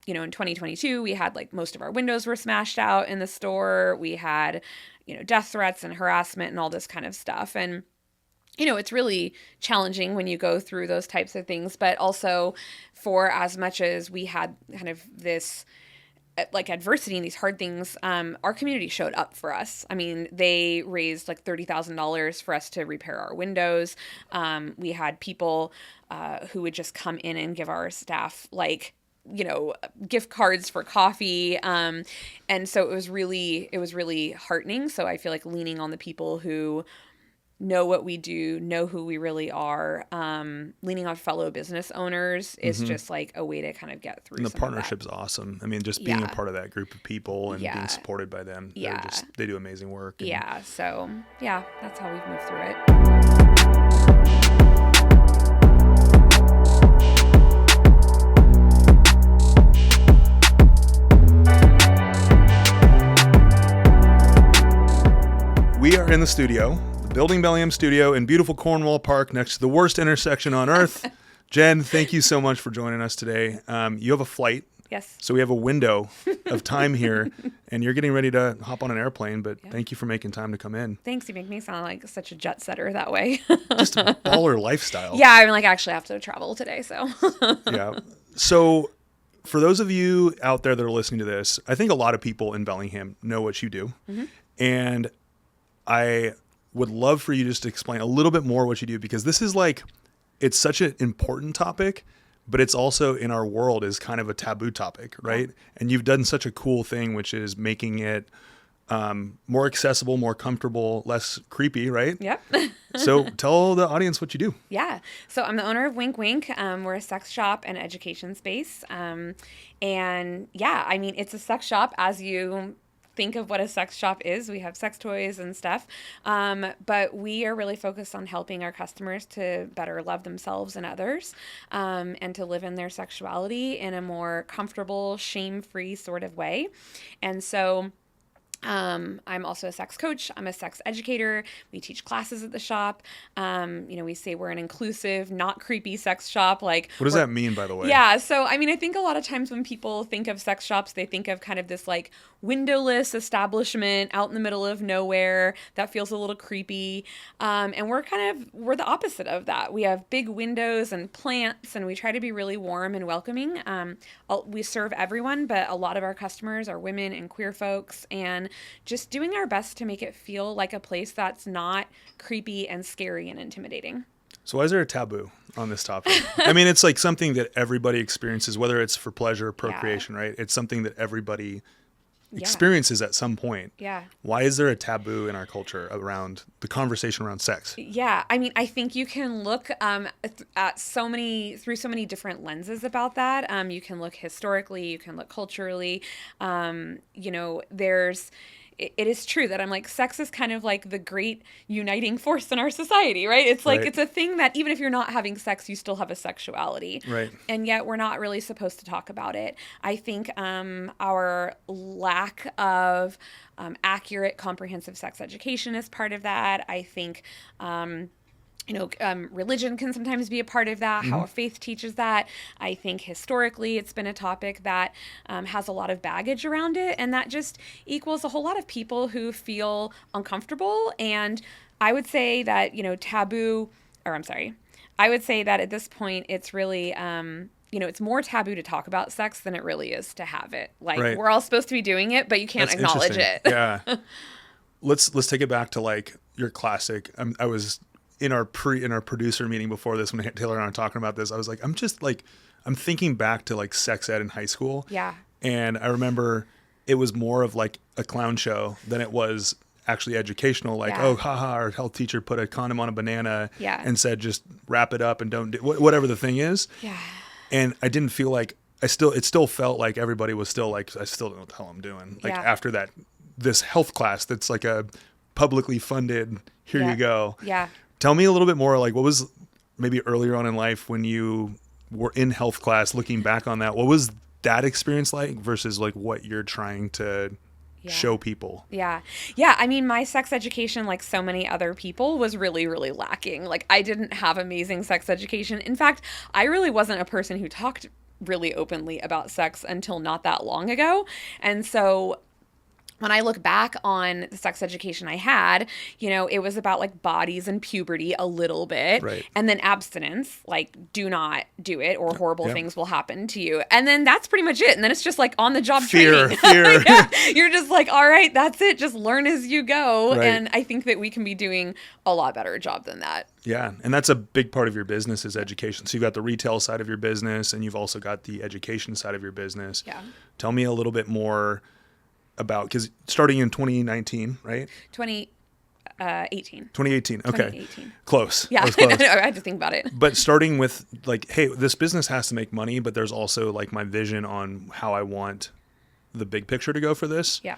in 2022, we had like most of our windows were smashed out in the store. We had, death threats and harassment and all this kind of stuff. And it's really challenging when you go through those types of things, but also for as much as we had kind of this like adversity and these hard things, our community showed up for us. I mean, they raised like $30,000 for us to repair our windows. We had people who would just come in and give our staff like, gift cards for coffee. And so it was really heartening. So I feel like leaning on the people who know what we do, know who we really are, leaning on fellow business owners is just like a way to kind of get through. And the partnership's awesome. I mean, just being a part of that group of people and being supported by them. They do amazing work. So that's how we've moved through it. We are in the studio, the Building Bellingham studio in beautiful Cornwall Park next to the worst intersection on earth. Jen, thank you so much for joining us today. You have a flight. Yes. So we have a window of time here, and you're getting ready to hop on an airplane, but thank you for making time to come in. Thanks. You make me sound like such a jet setter that way. Just a baller lifestyle. Yeah, I'm like actually have to travel today, so. Yeah. So for those of you out there that are listening to this, I think a lot of people in Bellingham know what you do. Mm-hmm. And I would love for you just to explain a little bit more what you do, because this is like, it's such an important topic, but it's also in our world is kind of a taboo topic, right? And you've done such a cool thing, which is making it more accessible, more comfortable, less creepy, right? Yep. So tell the audience what you do. Yeah. So I'm the owner of WinkWink. We're a sex shop and education space. And yeah, I mean, it's a sex shop as you think of what a sex shop is. We have sex toys and stuff. But we are really focused on helping our customers to better love themselves and others, and to live in their sexuality in a more comfortable, shame-free sort of way. And so I'm also a sex coach. I'm a sex educator. We teach classes at the shop. We say we're an inclusive, not creepy sex shop. Like, what does that mean, by the way? Yeah. So, I mean, I think a lot of times when people think of sex shops, they think of kind of this like windowless establishment out in the middle of nowhere that feels a little creepy. And we're the opposite of that. We have big windows and plants, and we try to be really warm and welcoming. We serve everyone, but a lot of our customers are women and queer folks, and just doing our best to make it feel like a place that's not creepy and scary and intimidating. So why is there a taboo on this topic? I mean, it's like something that everybody experiences, whether it's for pleasure or procreation, right? It's something that everybody experiences at some point. Yeah. Why is there a taboo in our culture around the conversation around sex? Yeah. I mean, I think you can look through so many different lenses about that. You can look historically, you can look culturally. It is true that I'm like, sex is kind of like the great uniting force in our society, right? It's like, It's a thing that even if you're not having sex, you still have a sexuality. Right. And yet we're not really supposed to talk about it. I think our lack of accurate, comprehensive sex education is part of that. I think religion can sometimes be a part of that, how our faith teaches that. I think historically it's been a topic that has a lot of baggage around it, and that just equals a whole lot of people who feel uncomfortable. And I would say that, I would say that at this point it's really, it's more taboo to talk about sex than it really is to have it. Like, we're all supposed to be doing it, but you can't acknowledge it. Yeah. Let's take it back to like your classic. I was in our producer meeting before this, when Taylor and I were talking about this, I was like, I'm thinking back to like sex ed in high school. Yeah. And I remember it was more of like a clown show than it was actually educational. Like, oh, haha, our health teacher put a condom on a banana and said, just wrap it up and don't do whatever the thing is. Yeah. And I didn't feel like it still felt like everybody was still like, I still don't know what the hell I'm doing. Like after that, this health class that's like a publicly funded, here you go. Yeah. Tell me a little bit more, like what was maybe earlier on in life when you were in health class, looking back on that, what was that experience like versus like what you're trying to show people? Yeah. Yeah. I mean, my sex education, like so many other people, was really, really lacking. Like, I didn't have amazing sex education. In fact, I really wasn't a person who talked really openly about sex until not that long ago. And so when I look back on the sex education I had, it was about like bodies and puberty a little bit. Right. And then abstinence, like do not do it or horrible Yeah. things will happen to you. And then that's pretty much it. And then it's just like on the job Fear. training. Yeah. You're just like, all right, that's it. Just learn as you go. Right. And I think that we can be doing a lot better job than that. Yeah. And that's a big part of your business is education. So you've got the retail side of your business and you've also got the education side of your business. Yeah. Tell me a little bit more about, because starting in 2019, right? 2018. 2018. Okay. 2018. Close. Yeah. That was close. I had to think about it. But starting with like, hey, this business has to make money, but there's also like my vision on how I want the big picture to go for this. Yeah.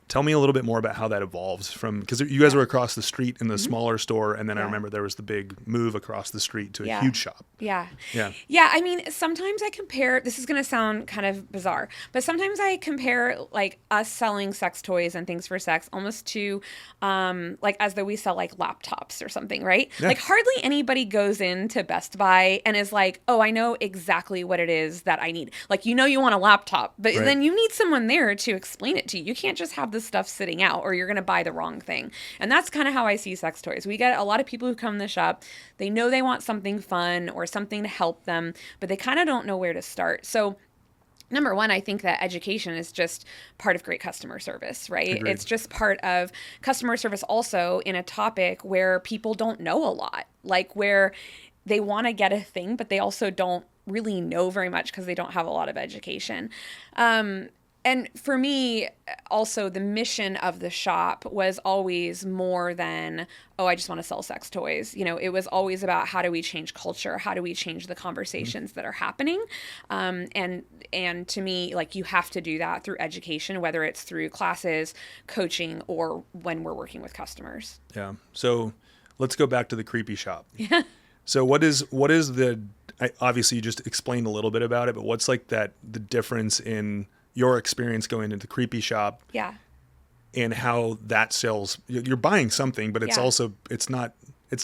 Tell me a little bit more about how that evolves from, because you guys were across the street in the smaller store. And then I Yeah. remember there was the big move across the street to a Yeah. huge shop. Yeah. Yeah. Yeah. I mean, sometimes I compare, this is going to sound kind of bizarre, but sometimes I compare like us selling sex toys and things for sex almost to like as though we sell like laptops or something, right? Yeah. Like hardly anybody goes into Best Buy and is like, oh, I know exactly what it is that I need. Like, you want a laptop, but Right. then you need someone there to explain it to you. You can't just have this stuff sitting out or you're going to buy the wrong thing. And that's kind of how I see sex toys. We get a lot of people who come in the shop, they know they want something fun or something to help them, but they kind of don't know where to start. So number one, I think that education is just part of great customer service, right? Agreed. It's just part of customer service also in a topic where people don't know a lot, like where they want to get a thing, but they also don't really know very much because they don't have a lot of education. And for me, also, the mission of the shop was always more than, oh, I just want to sell sex toys. It was always about how do we change culture? How do we change the conversations that are happening? And to me, like, you have to do that through education, whether it's through classes, coaching, or when we're working with customers. Yeah. So let's go back to the creepy shop. Yeah. So what is obviously you just explained a little bit about it, but what's like the difference in your experience going into the creepy shop? Yeah. And how that sells, you're buying something, but it's Yeah. also, it's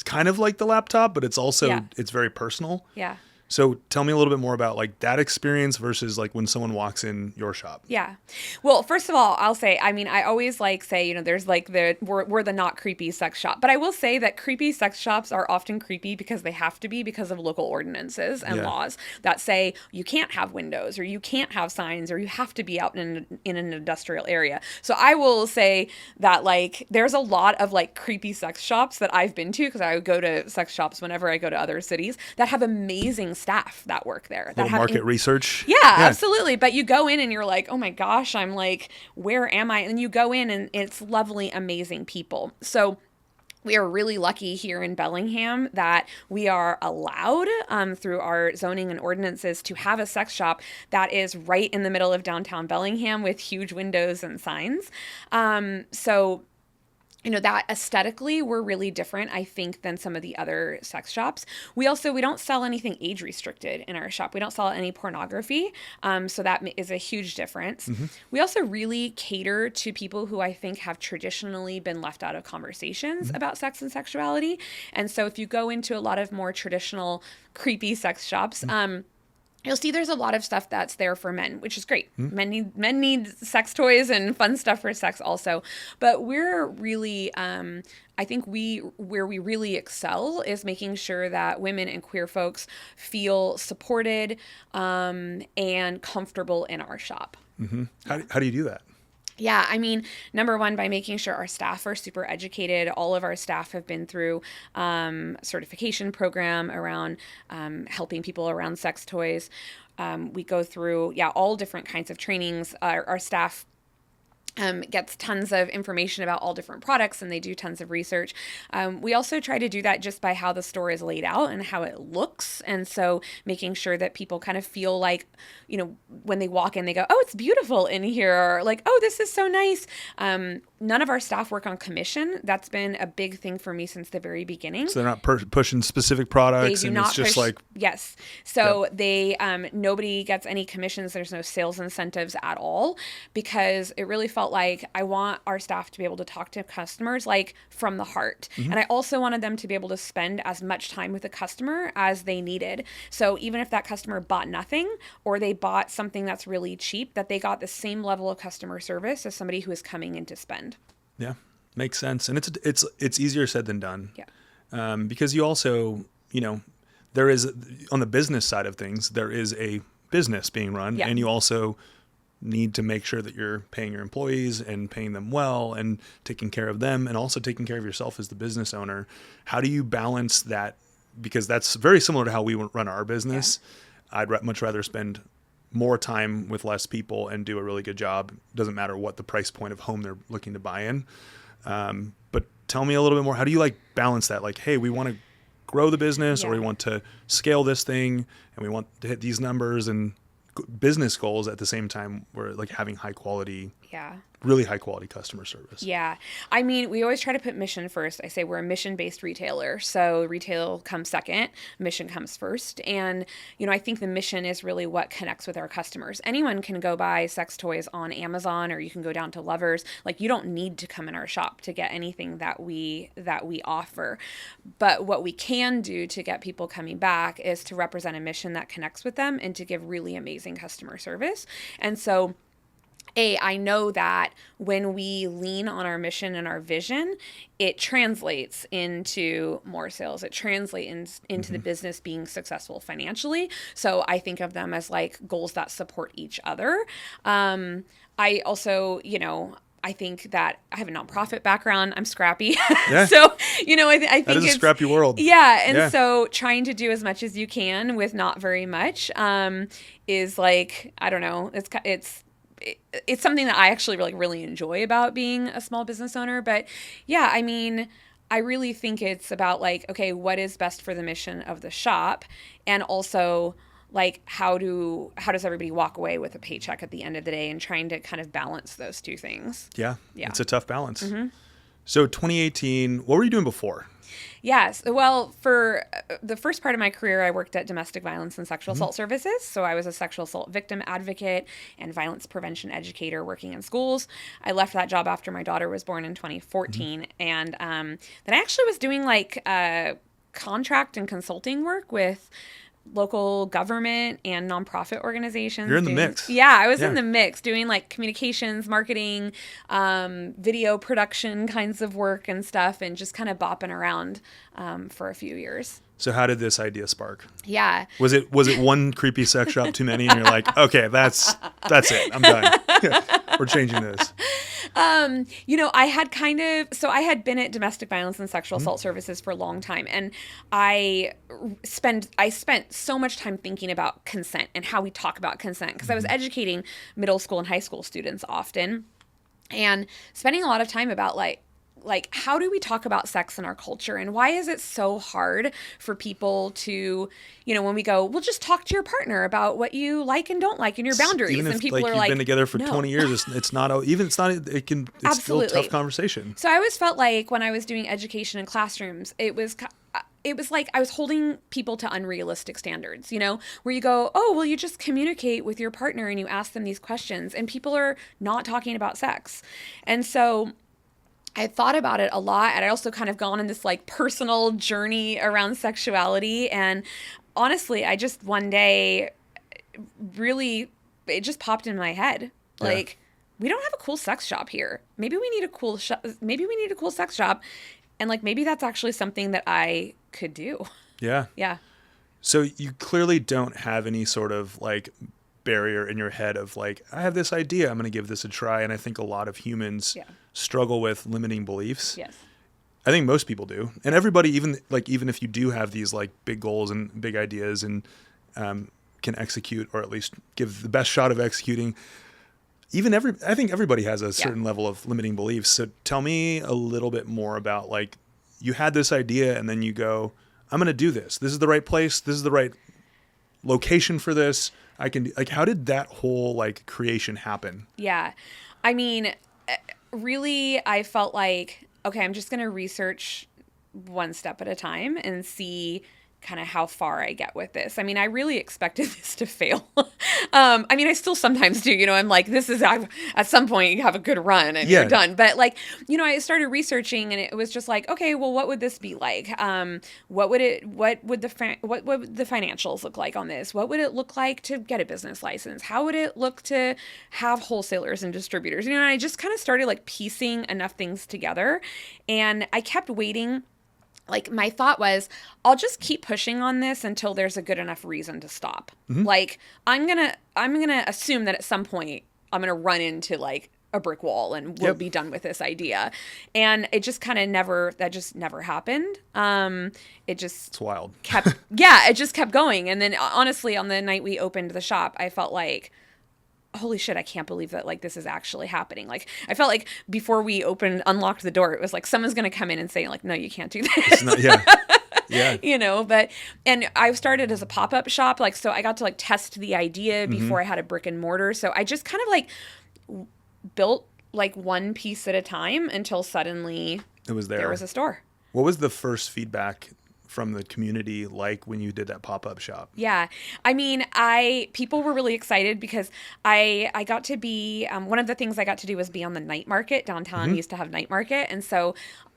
kind of like the laptop, but it's also, Yeah. it's very personal. Yeah. So tell me a little bit more about like that experience versus like when someone walks in your shop. Yeah. Well, first of all, I'll say, I mean, I always like say, there's like we're the not creepy sex shop, but I will say that creepy sex shops are often creepy because they have to be because of local ordinances and laws that say you can't have windows or you can't have signs or you have to be out in an industrial area. So I will say that like there's a lot of like creepy sex shops that I've been to because I would go to sex shops whenever I go to other cities that have amazing staff that work there. That have market research. Yeah, absolutely. But you go in and you're like, oh my gosh, I'm like, where am I? And you go in and it's lovely, amazing people. So we are really lucky here in Bellingham that we are allowed through our zoning and ordinances to have a sex shop that is right in the middle of downtown Bellingham with huge windows and signs. So that aesthetically we're really different, I think, than some of the other sex shops. We don't sell anything age restricted in our shop. We don't sell any pornography. So that is a huge difference. Mm-hmm. We also really cater to people who I think have traditionally been left out of conversations about sex and sexuality. And so if you go into a lot of more traditional creepy sex shops, you'll see there's a lot of stuff that's there for men, which is great. Men need sex toys and fun stuff for sex also. But we're really, I think where we really excel is making sure that women and queer folks feel supported and comfortable in our shop. Mm-hmm. How do you do that? Yeah, I mean, number one, by making sure our staff are super educated. All of our staff have been through certification program around helping people around sex toys. We go through, all different kinds of trainings. Our staff gets tons of information about all different products and they do tons of research. We also try to do that just by how the store is laid out and how it looks. And so making sure that people kind of feel like, when they walk in, they go, oh, it's beautiful in here. Or like, oh, this is so nice. none of our staff work on commission. That's been a big thing for me since the very beginning. So they're not pushing specific products, They do and not it's just push, like yes. So they nobody gets any commissions. There's no sales incentives at all, because it really felt like I want our staff to be able to talk to customers like from the heart. And I also wanted them to be able to spend as much time with the customer as they needed. So even if that customer bought nothing or they bought something that's really cheap, that they got the same level of customer service as somebody who is coming in to spend. Yeah, makes sense. And it's easier said than done. Yeah. Because you also, there is, on the business side of things, there is a business being run, and you also need to make sure that you're paying your employees and paying them well and taking care of them and also taking care of yourself as the business owner. How do you balance that? Because that's very similar to how we run our business. Yeah. I'd much rather spend more time with less people and do a really good job. Doesn't matter what the price point of home they're looking to buy in. But tell me a little bit more. How do you balance that? Hey, we want to grow the business, or we want to scale this thing, and we want to hit these numbers and business goals at the same time. We're having high quality, really high quality customer service. Yeah. I mean, we always try to put mission first. I say we're a mission-based retailer. So retail comes second, mission comes first. And, I think the mission is really what connects with our customers. Anyone can go buy sex toys on Amazon, or you can go down to Lovers. You don't need to come in our shop to get anything that we offer. But what we can do to get people coming back is to represent a mission that connects with them and to give really amazing customer service. And so I know that when we lean on our mission and our vision, it translates into more sales. It translates into the business being successful financially. So I think of them as goals that support each other. I also, I think that I have a nonprofit background. I'm scrappy. Yeah. So, I think that is a scrappy world. Yeah. And so trying to do as much as you can with not very much is I don't know, it's something that I actually really enjoy about being a small business owner. But yeah, I mean, I really think it's about okay, what is best for the mission of the shop? And also how does everybody walk away with a paycheck at the end of the day, and trying to kind of balance those two things. Yeah. It's a tough balance. So 2018, what were you doing before? Yes. Well, for the first part of my career, I worked at domestic violence and sexual assault services. So I was a sexual assault victim advocate and violence prevention educator working in schools. I left that job after my daughter was born in 2014. And then I actually was doing contract and consulting work with local government and nonprofit organizations. You're in the mix. Yeah, I was in the mix doing communications, marketing, video production kinds of work and stuff, and just kind of bopping around for a few years. So how did this idea spark? Yeah. Was it one creepy sex shop too many, and you're like, okay, that's it. I'm done. We're changing this. I had been at domestic violence and sexual assault services for a long time, and I spent so much time thinking about consent and how we talk about consent, because I was educating middle school and high school students often, and spending a lot of time about how do we talk about sex in our culture, and why is it so hard for people to, when we go, well, just talk to your partner about what you like and don't like and your boundaries. Even if, and people are you've been together for 20 years, it's Absolutely. still a tough conversation. So I always felt like when I was doing education in classrooms, it was like I was holding people to unrealistic standards, where you go, oh, well, you just communicate with your partner and you ask them these questions, and people are not talking about sex. And so I thought about it a lot, and I also kind of gone in this personal journey around sexuality. And honestly, I just one day it just popped in my head. We don't have a cool sex shop here. Maybe we need a cool sex shop. And maybe that's actually something that I could do. Yeah. Yeah. So you clearly don't have any sort of barrier in your head of I have this idea, I'm going to give this a try. And I think a lot of humans struggle with limiting beliefs. Yes. I think most people do. And everybody, even if you do have these big goals and big ideas and can execute, or at least give the best shot of executing, I think everybody has a certain level of limiting beliefs. So tell me a little bit more about you had this idea and then you go, I'm going to do this. This is the right place. This is the right location for this. I can how did that whole creation happen? Yeah. I mean, really, I felt like, okay, I'm just going to research one step at a time and see kind of how far I get with this. I mean, I really expected this to fail. I mean, I still sometimes do, I'm like, at some point you have a good run and you're done. But like, I started researching and it was just like, okay, well, what would this be like? What would the financials look like on this? What would it look like to get a business license? How would it look to have wholesalers and distributors? And I just kind of started like piecing enough things together, and I kept waiting. Like, my thought was, I'll just keep pushing on this until there's a good enough reason to stop. Mm-hmm. Like, I'm gonna assume that at some point I'm gonna run into like a brick wall and we'll be done with this idea. And it just kind of never happened. It's wild. It just kept going. And then honestly, on the night we opened the shop, I felt like, holy shit, I can't believe that like this is actually happening. Like, I felt like before we unlocked the door, it was like someone's going to come in and say like, no, you can't do this. Yeah. But, and I started as a pop-up shop. Like, so I got to like test the idea before I had a brick and mortar. So I just kind of like built like one piece at a time until suddenly there was a store. What was the first feedback from the community like when you did that pop-up shop? Yeah. I mean, people were really excited because I got to be, one of the things I got to do was be on the night market. Downtown used to have night market. And so,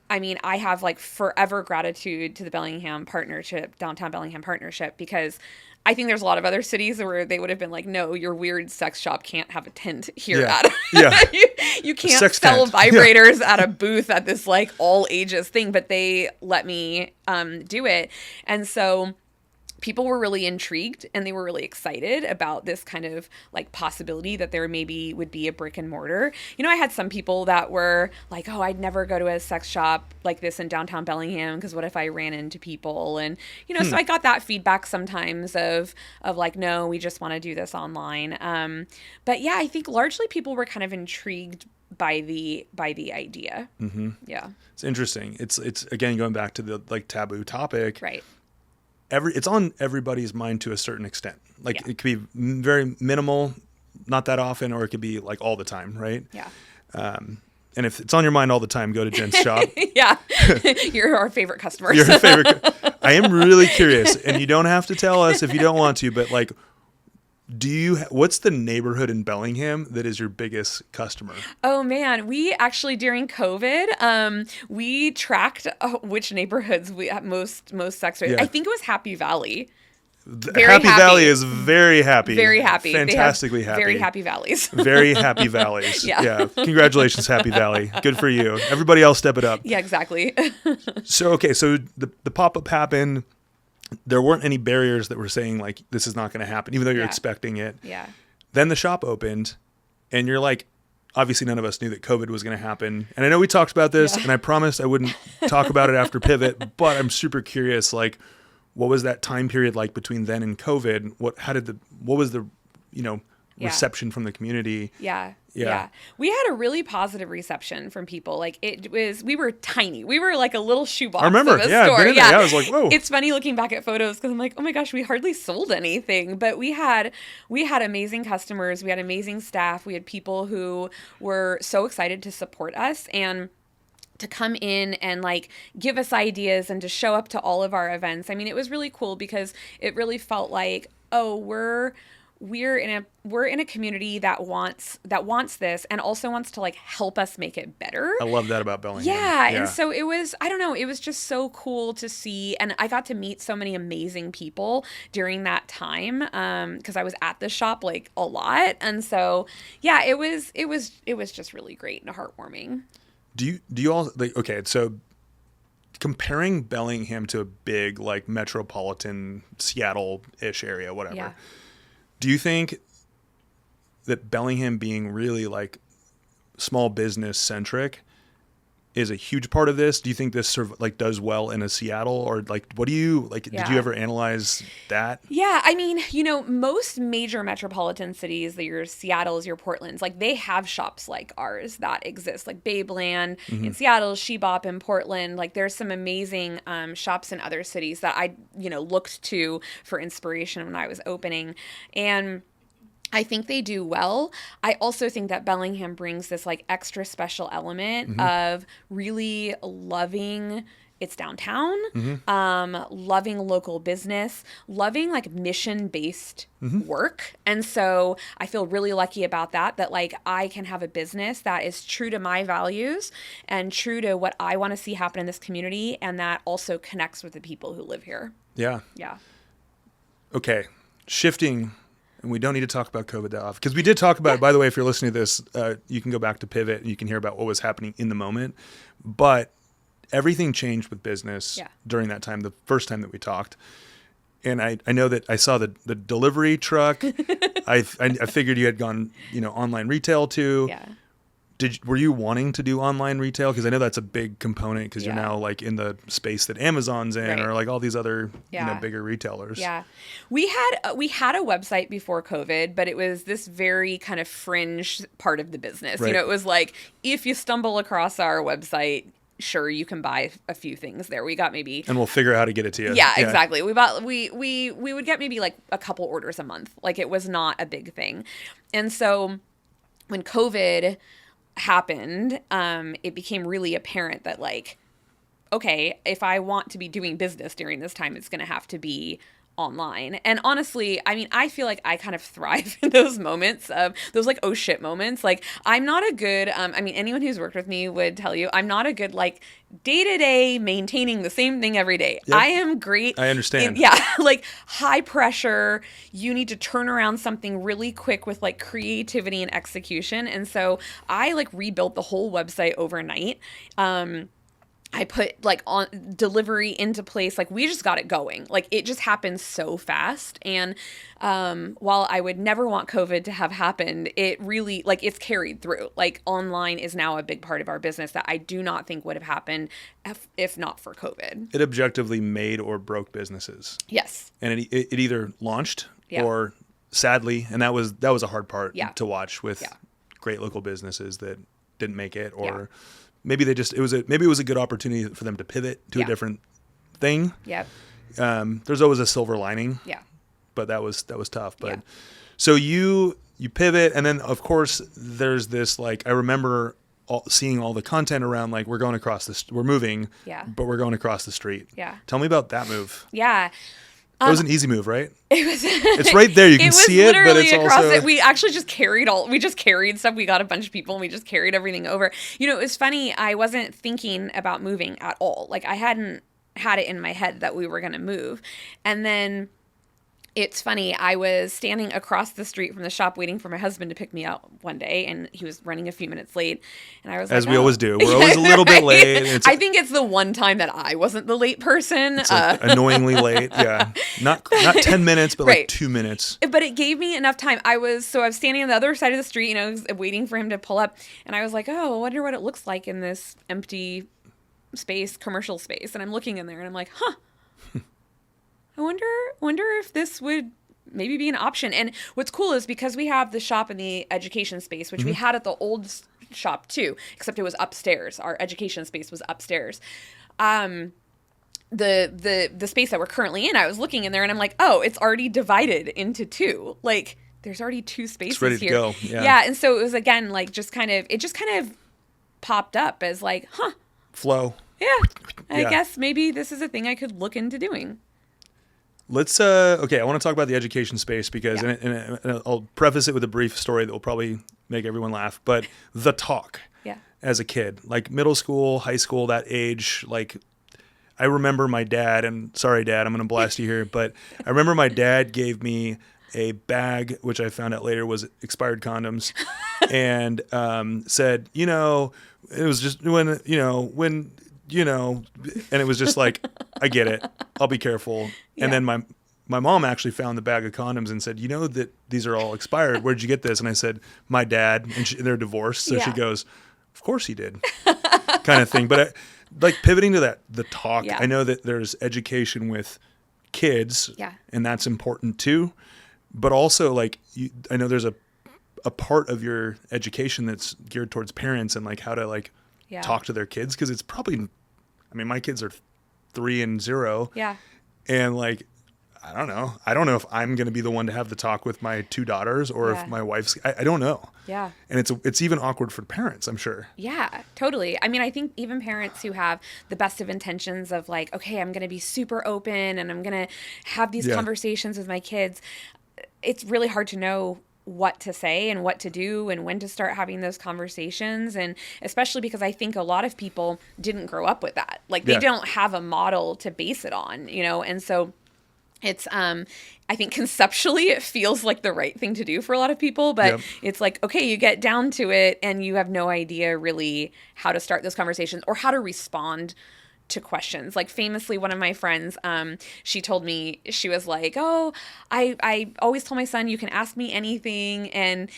I mean, I have like forever gratitude to the Downtown Bellingham partnership, because I think there's a lot of other cities where they would have been like, no, your weird sex shop can't have a tent here. You can't sell vibrators at a booth at this like all ages thing, but they let me do it. And so people were really intrigued and they were really excited about this kind of like possibility that there maybe would be a brick and mortar. I had some people that were like, oh, I'd never go to a sex shop like this in downtown Bellingham because what if I ran into people? And, so I got that feedback sometimes of like, no, we just want to do this online. But yeah, I think largely people were kind of intrigued by the idea. Mm-hmm. Yeah. It's interesting. It's again, going back to the like taboo topic. Right. It's on everybody's mind to a certain extent. Like it could be very minimal, not that often, or it could be like all the time, right? Yeah. And if it's on your mind all the time, go to Jenn's shop. Yeah. You're our favorite customer. You're her favorite. I am really curious, and you don't have to tell us if you don't want to, but like, what's the neighborhood in Bellingham that is your biggest customer? Oh man, we actually during COVID, we tracked which neighborhoods we had most sex rates. I think it was Happy Valley. Happy Valley is very happy. Very happy. Fantastically happy. Very happy valleys. Very happy valleys. Yeah. Congratulations, Happy Valley. Good for you. Everybody else step it up. Yeah, exactly. So the pop-up happened. There weren't any barriers that were saying like, this is not going to happen, even though you're expecting it. Yeah. Then the shop opened and you're like, obviously none of us knew that COVID was going to happen. And I know we talked about this and I promised I wouldn't talk about it after Pivot, but I'm super curious, like, what was that time period like between then and COVID? What was the reception from the community? Yeah. We had a really positive reception from people. Like we were tiny. We were like a little shoebox. I remember. Of a store. Yeah. I was like, whoa. It's funny looking back at photos because I'm like, oh my gosh, we hardly sold anything. But we had amazing customers. We had amazing staff. We had people who were so excited to support us and to come in and like give us ideas and to show up to all of our events. I mean, it was really cool because it really felt like, oh, we're in a community that wants this and also wants to like help us make it better. I love that about Bellingham. Yeah. And so it was, I don't know, it was just so cool to see. And I got to meet so many amazing people during that time because I was at the shop like a lot. And so, yeah, it was just really great and heartwarming. Do you all like, okay, so comparing Bellingham to a big like metropolitan Seattle-ish area, whatever. Yeah. Do you think that Bellingham being really like small business centric is a huge part of this? Do you think this sort of like does well in a Seattle, or like what do you like? Did you ever analyze that? Yeah, I mean, most major metropolitan cities, your Seattle's, your Portland's, like they have shops like ours that exist, like Babeland in Seattle, Shebop in Portland. Like there's some amazing shops in other cities that I looked to for inspiration when I was opening. And I think they do well. I also think that Bellingham brings this like extra special element of really loving its downtown, loving local business, loving like mission-based work. And so I feel really lucky about that like I can have a business that is true to my values and true to what I want to see happen in this community, and that also connects with the people who live here. Yeah. Yeah. Okay. Shifting. And we don't need to talk about COVID that often, because we did talk about it. By the way, if you're listening to this, you can go back to Pivot and you can hear about what was happening in the moment. But everything changed with business during that time, the first time that we talked. And I know that I saw the delivery truck. I figured you had gone, online retail too. Yeah. Were you wanting to do online retail? Because I know that's a big component, because you're now like in the space that Amazon's in, or like all these other bigger retailers. Yeah, we had a website before COVID, but it was this very kind of fringe part of the business. Right. It was like, if you stumble across our website, sure, you can buy a few things there. We got maybe, and we'll figure out how to get it to you. Yeah, exactly. We would get maybe like a couple orders a month. Like, it was not a big thing. And so when COVID happened, it became really apparent that like, okay, if I want to be doing business during this time, it's going to have to be online. And honestly, I mean, I feel like I kind of thrive in those moments of those like, oh shit moments. Like, I'm not a good, anyone who's worked with me would tell you, I'm not a good like day-to-day maintaining the same thing every day. Yep. I am great. I understand. Like high pressure, you need to turn around something really quick with like creativity and execution. And so I like rebuilt the whole website overnight. I put like on delivery into place. Like, we just got it going. Like, it just happened so fast. And while I would never want COVID to have happened, it really, like, it's carried through. Like, online is now a big part of our business that I do not think would have happened if not for COVID. It objectively made or broke businesses. Yes. And it either launched or sadly, and that was a hard part to watch with great local businesses that didn't make it, or maybe it was a good opportunity for them to pivot to a different thing. Yep. There's always a silver lining. Yeah. But that was tough. But so you pivot, and then of course there's this, like, I remember seeing all the content around, like, we're moving, but we're going across the street. Yeah. Tell me about that move. Yeah. It was an easy move, right? It was. It's right there. You can see it, but it's across also. It. We actually just carried stuff. We got a bunch of people, and we just carried everything over. It was funny. I wasn't thinking about moving at all. Like, I hadn't had it in my head that we were going to move, and then. It's funny, I was standing across the street from the shop waiting for my husband to pick me up one day, and he was running a few minutes late. And I was As like, we always do. We're always a little bit late. I think it's the one time that I wasn't the late person. It's like annoyingly late. Yeah. Not 10 minutes, but like 2 minutes. But it gave me enough time. I was standing on the other side of the street, waiting for him to pull up. And I was like, oh, I wonder what it looks like in this empty space, commercial space. And I'm looking in there, and I'm like, huh. I wonder if this would maybe be an option. And what's cool is because we have the shop in the education space, which we had at the old shop too, except it was upstairs. Our education space was upstairs. The space that we're currently in, I was looking in there, and I'm like, oh, it's already divided into two. Like, there's already two spaces it's ready here. To go. Yeah. Yeah. And so it was, again, like, it just kind of popped up as like, huh. Flow. Yeah. I guess maybe this is a thing I could look into doing. Let's okay, I want to talk about the education space because and I'll preface it with a brief story that will probably make everyone laugh, but the talk as a kid, like middle school, high school, that age, like I remember my dad, and sorry Dad, I'm going to blast you here, but I remember my dad gave me a bag, which I found out later was expired condoms, and said, it was just when, and it was just like, I get it. I'll be careful. Yeah. And then my mom actually found the bag of condoms and said, that these are all expired. Where'd you get this? And I said, my dad, and they're divorced. So she goes, of course he did, kind of thing. But like pivoting to the talk, I know that there's education with kids and that's important too. But also like, I know there's a part of your education that's geared towards parents and like how to like talk to their kids. Cause it's probably, my kids are 3 and 0. Yeah. And like, I don't know. I don't know if I'm going to be the one to have the talk with my 2 daughters or if my wife's, I don't know. Yeah. And it's even awkward for parents, I'm sure. Yeah, totally. I mean, I think even parents who have the best of intentions of like, okay, I'm going to be super open and I'm going to have these conversations with my kids. It's really hard to know what to say and what to do and when to start having those conversations. And especially because I think a lot of people didn't grow up with that. Like they don't have a model to base it on, you know? And so it's, I think conceptually it feels like the right thing to do for a lot of people, but it's like, okay, you get down to it and you have no idea really how to start those conversations or how to respond to questions. Like famously, one of my friends, she told me, she was like, oh, I always told my son, you can ask me anything. And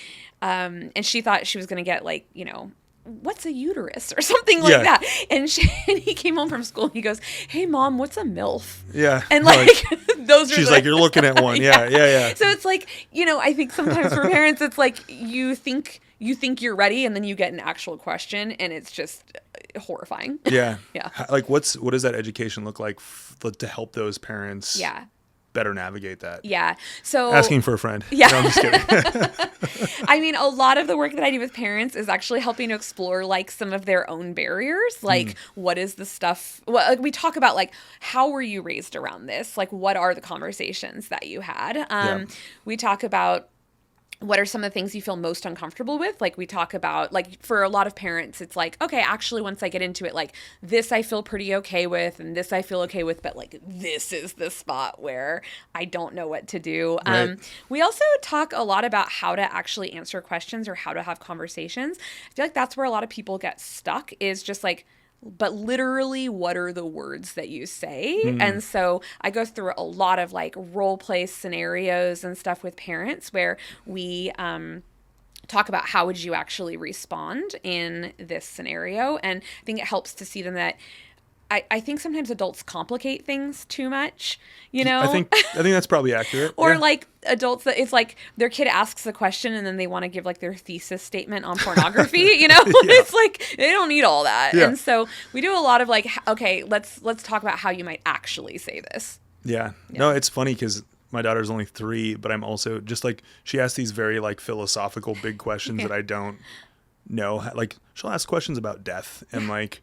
she thought she was going to get like, you know, what's a uterus or something like that. And he came home from school and he goes, hey mom, what's a MILF? Yeah. And like those are she's like, you're looking at one. Yeah. So it's like, you know, I think sometimes for parents, it's like you think you're ready and then you get an actual question and it's just horrifying. Yeah. Yeah. Like what does that education look like to help those parents better navigate that? Yeah. So asking for a friend. Yeah. No, I'm just kidding. I mean, a lot of the work that I do with parents is actually helping to explore like some of their own barriers. Like what is the stuff, well, like we talk about like, how were you raised around this? Like what are the conversations that you had? We talk about what are some of the things you feel most uncomfortable with? Like we talk about, like for a lot of parents, it's like, okay, actually once I get into it, like this I feel pretty okay with and this I feel okay with, but like this is the spot where I don't know what to do. Right. We also talk a lot about how to actually answer questions or how to have conversations. I feel like that's where a lot of people get stuck is just like, but literally what are the words that you say? And so I go through a lot of like role play scenarios and stuff with parents where we talk about how would you actually respond in this scenario. And I think it helps to see them that I think sometimes adults complicate things too much, you know? I think that's probably accurate. Or like adults that it's like their kid asks the question and then they want to give like their thesis statement on pornography, you know? It's like they don't need all that. And so we do a lot of like, okay, let's talk about how you might actually say this. Yeah. No, it's funny because my daughter's only 3, but I'm also just like, she asks these very like philosophical big questions that I don't know. Like she'll ask questions about death and like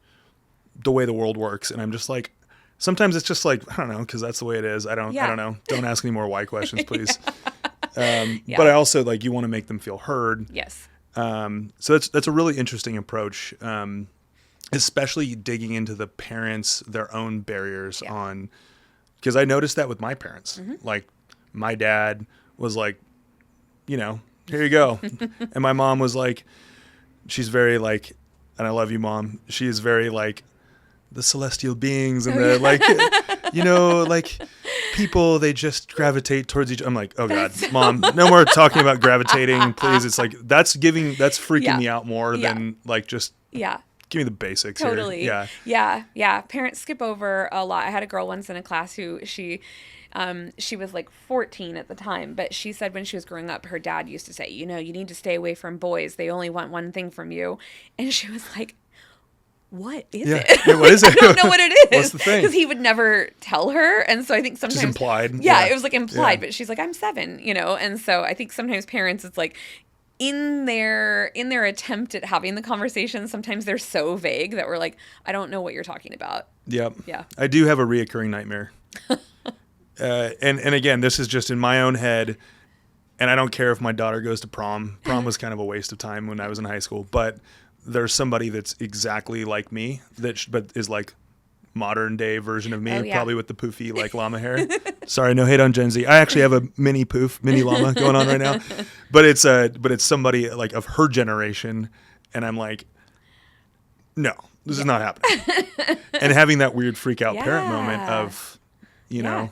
the way the world works. And I'm just like, sometimes it's just like, I don't know, because that's the way it is. I don't know. Don't ask any more why questions, please. But I also like, you want to make them feel heard. Yes. So that's a really interesting approach, especially digging into the parents, their own barriers on, because I noticed that with my parents. Like my dad was like, you know, here you go. And my mom was like, she's very like, and I love you, Mom. She is very like, the celestial beings and the like, you know, like people, they just gravitate towards each. I'm like, oh God, Mom, no more talking about gravitating, please. It's like, that's freaking me out more than like, just give me the basics. Totally. Here. Yeah. Parents skip over a lot. I had a girl once in a class who she was like 14 at the time, but she said when she was growing up, her dad used to say, you know, you need to stay away from boys. They only want one thing from you. And she was like, what is it? Yeah, what is it? I don't know what it is. What's the thing? Because he would never tell her. And so I think sometimes. Just implied. Yeah, it was like implied, but she's like, I'm 7, you know? And so I think sometimes parents, it's like, in their attempt at having the conversation, sometimes they're so vague that we're like, I don't know what you're talking about. Yep. Yeah. I do have a reoccurring nightmare. And again, this is just in my own head. And I don't care if my daughter goes to prom. Prom was kind of a waste of time when I was in high school. But there's somebody that's exactly like me but is like modern day version of me, probably with the poofy like llama hair. Sorry, no hate on Gen Z. I actually have a mini llama going on right now, but it's somebody like of her generation, and I'm like, no, this is not happening. And having that weird freak out parent moment of, you know,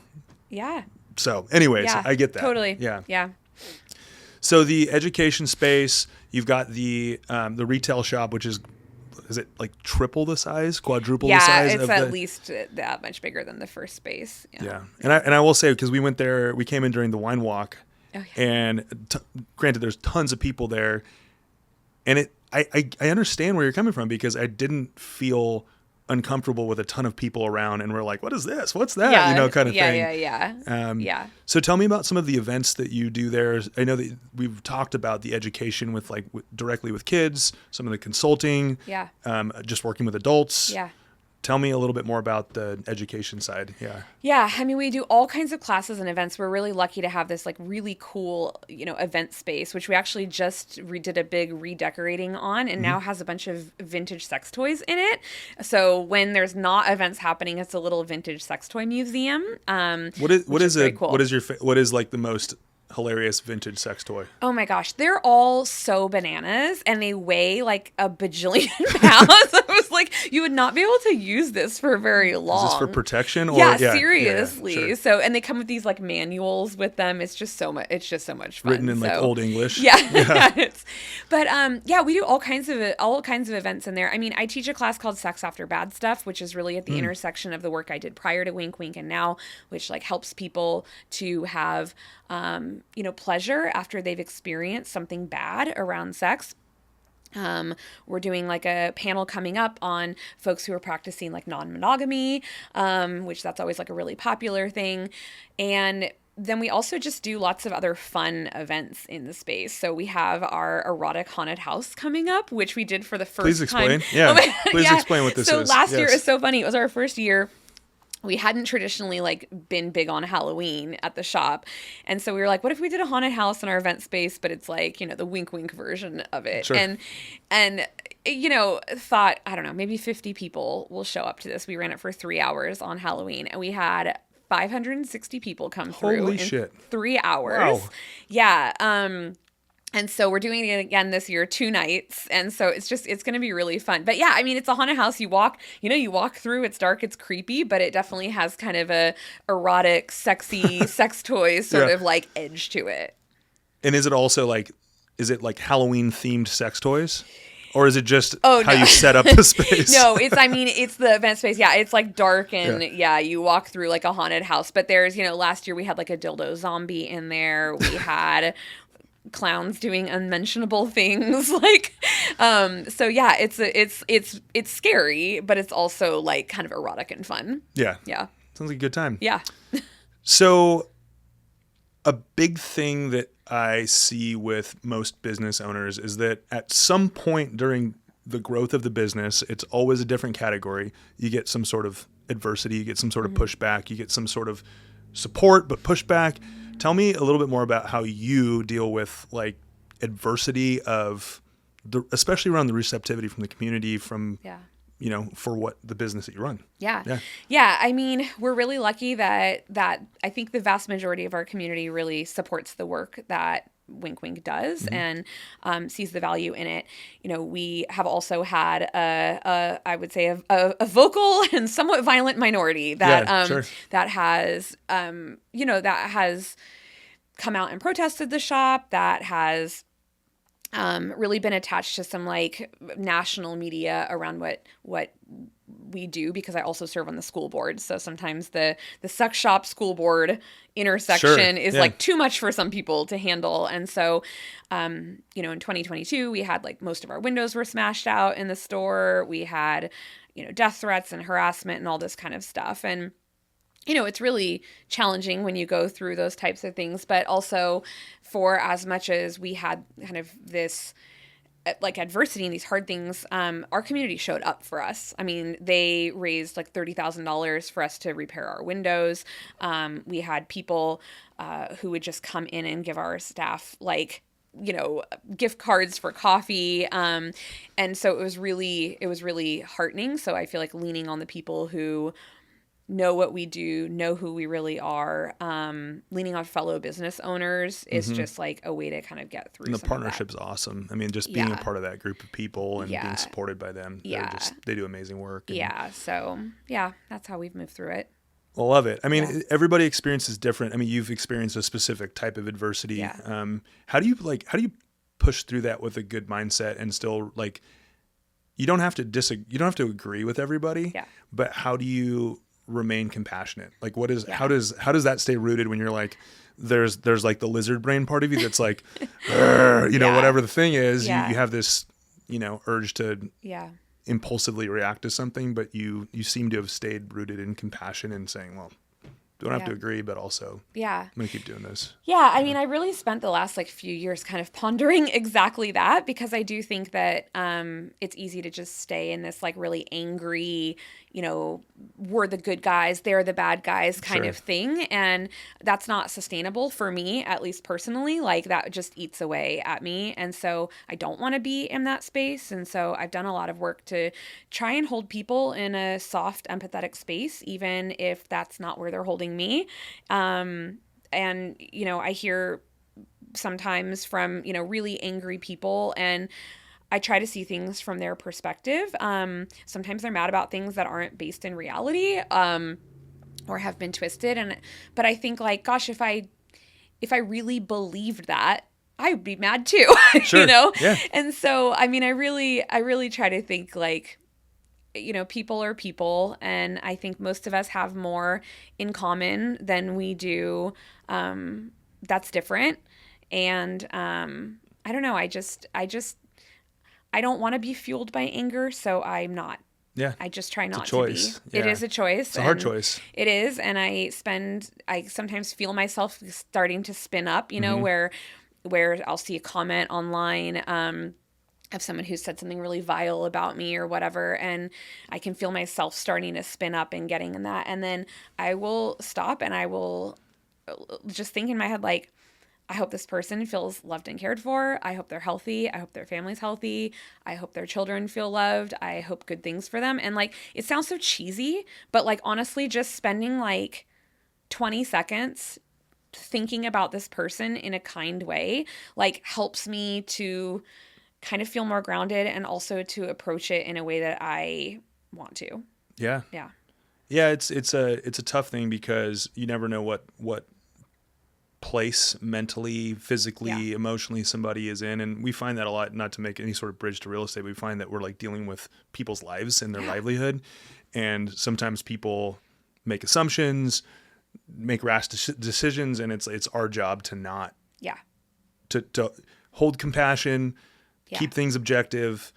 So, anyways, I get that totally. Yeah. So the education space, you've got the retail shop, which is it like triple the size, quadruple the size? Yeah, it's at least that much bigger than the first space. Yeah. And I will say, because we went there, we came in during the wine walk, and granted, there's tons of people there, and I understand where you're coming from, because I didn't feel uncomfortable with a ton of people around and we're like, what is this? What's that? Kind of thing. Yeah. So tell me about some of the events that you do there. I know that we've talked about the education with directly with kids, some of the consulting, just working with adults. Yeah. Tell me a little bit more about the education side. Yeah. Yeah. I mean, we do all kinds of classes and events. We're really lucky to have this really cool, event space, which we actually just did a big redecorating on and now has a bunch of vintage sex toys in it. So when there's not events happening, it's a little vintage sex toy museum. What is it? Cool. What is the most hilarious vintage sex toy? Oh my gosh, they're all so bananas and they weigh like a bajillion pounds. I was like, you would not be able to use this for very long. Is this for protection? Yeah, seriously. Sure. So, and they come with these like manuals with them. It's just so much. It's just so much fun. Written in like old English. Yeah. But we do all kinds of events in there. I mean, I teach a class called Sex After Bad Stuff, which is really at the intersection of the work I did prior to WinkWink and now, which like helps people to have pleasure after they've experienced something bad around sex. We're doing like a panel coming up on folks who are practicing like non-monogamy, which that's always like a really popular thing. And then we also just do lots of other fun events in the space. So we have our erotic haunted house coming up, which we did for the first time. Please explain. Yeah. Please explain what this is. So last year is so funny. It was our first year. We hadn't traditionally like been big on Halloween at the shop. And so we were like, what if we did a haunted house in our event space, but it's like, the WinkWink version of it. Sure. And thought, I don't know, maybe 50 people will show up to this. We ran it for 3 hours on Halloween and we had 560 people come through in 3 hours. Wow. Yeah. And so we're doing it again this year, 2 nights. And so it's going to be really fun. But yeah, I mean, it's a haunted house. You walk through, it's dark, it's creepy, but it definitely has kind of a erotic, sexy sex toy sort of like edge to it. And is it also like Halloween themed sex toys? Or is it just how you set up the space? No, it's the event space. Yeah, it's like dark and you walk through like a haunted house. But there's, last year we had like a dildo zombie in there. We had clowns doing unmentionable things so yeah, it's scary, but it's also like kind of erotic and fun. Yeah Sounds like a good time. Yeah. So a big thing that I see with most business owners is that at some point during the growth of the business, it's always a different category. You get some sort of adversity, you get some sort of pushback, you get some sort of support but pushback. Tell me a little bit more about how you deal with like adversity especially around the receptivity from the community for what the business that you run. Yeah. I mean, we're really lucky that I think the vast majority of our community really supports the work that WinkWink does and sees the value in it. We have also had I would say a vocal and somewhat violent minority that has come out and protested the shop, that has really been attached to some like national media around what we do, because I also serve on the school board. So sometimes the sex shop school board intersection is like too much for some people to handle. And so, in 2022, we had like most of our windows were smashed out in the store. We had, death threats and harassment and all this kind of stuff. And it's really challenging when you go through those types of things, but also for as much as we had kind of this like adversity and these hard things, our community showed up for us. I mean, they raised like $30,000 for us to repair our windows. We had people who would just come in and give our staff like, gift cards for coffee. And so it was really heartening. So I feel like leaning on the people who know what we do, know who we really are, leaning on fellow business owners is just like a way to kind of get through. And the partnership's awesome. I mean, just being a part of that group of people and being supported by them. They do amazing work. So that's how we've moved through it. I love it. I mean, everybody experiences different. I mean, you've experienced a specific type of adversity. Yeah. How do you push through that with a good mindset and still like, you don't have to agree with everybody, but how do you remain compassionate? Like how does that stay rooted when you're like, there's like the lizard brain part of you that's like, whatever the thing is, you have this, urge to impulsively react to something, but you seem to have stayed rooted in compassion and saying, well, don't have to agree, but also I'm going to keep doing this. Yeah. I mean, I really spent the last like few years kind of pondering exactly that, because I do think that it's easy to just stay in this like really angry, we're the good guys, they're the bad guys kind of thing. And that's not sustainable for me, at least personally. Like that just eats away at me. And so I don't want to be in that space. And so I've done a lot of work to try and hold people in a soft, empathetic space, even if that's not where they're holding me. And, I hear sometimes from, really angry people, and I try to see things from their perspective. Sometimes they're mad about things that aren't based in reality, or have been twisted. But I think like, gosh, if I really believed that, I would be mad too, Sure. Yeah. And so, I mean, I really try to think like, people are people, and I think most of us have more in common than we do. That's different. And I don't know. I don't want to be fueled by anger, so I'm not. Yeah. I just try not to be. Yeah. It is a choice. It's a hard choice. It is. And I sometimes feel myself starting to spin up, where I'll see a comment online of someone who said something really vile about me or whatever, and I can feel myself starting to spin up and getting in that. And then I will stop and I will just think in my head, like, I hope this person feels loved and cared for. I hope they're healthy. I hope their family's healthy. I hope their children feel loved. I hope good things for them. And like, it sounds so cheesy, but like, honestly, just spending like 20 seconds thinking about this person in a kind way, like helps me to kind of feel more grounded, and also to approach it in a way that I want to. Yeah. Yeah. Yeah. It's a tough thing, because you never know what place mentally, physically, emotionally somebody is in. And we find that a lot, not to make any sort of bridge to real estate. We find that we're like dealing with people's lives and their livelihood. And sometimes people make assumptions, make rash decisions. And it's our job to not, to hold compassion, keep things objective,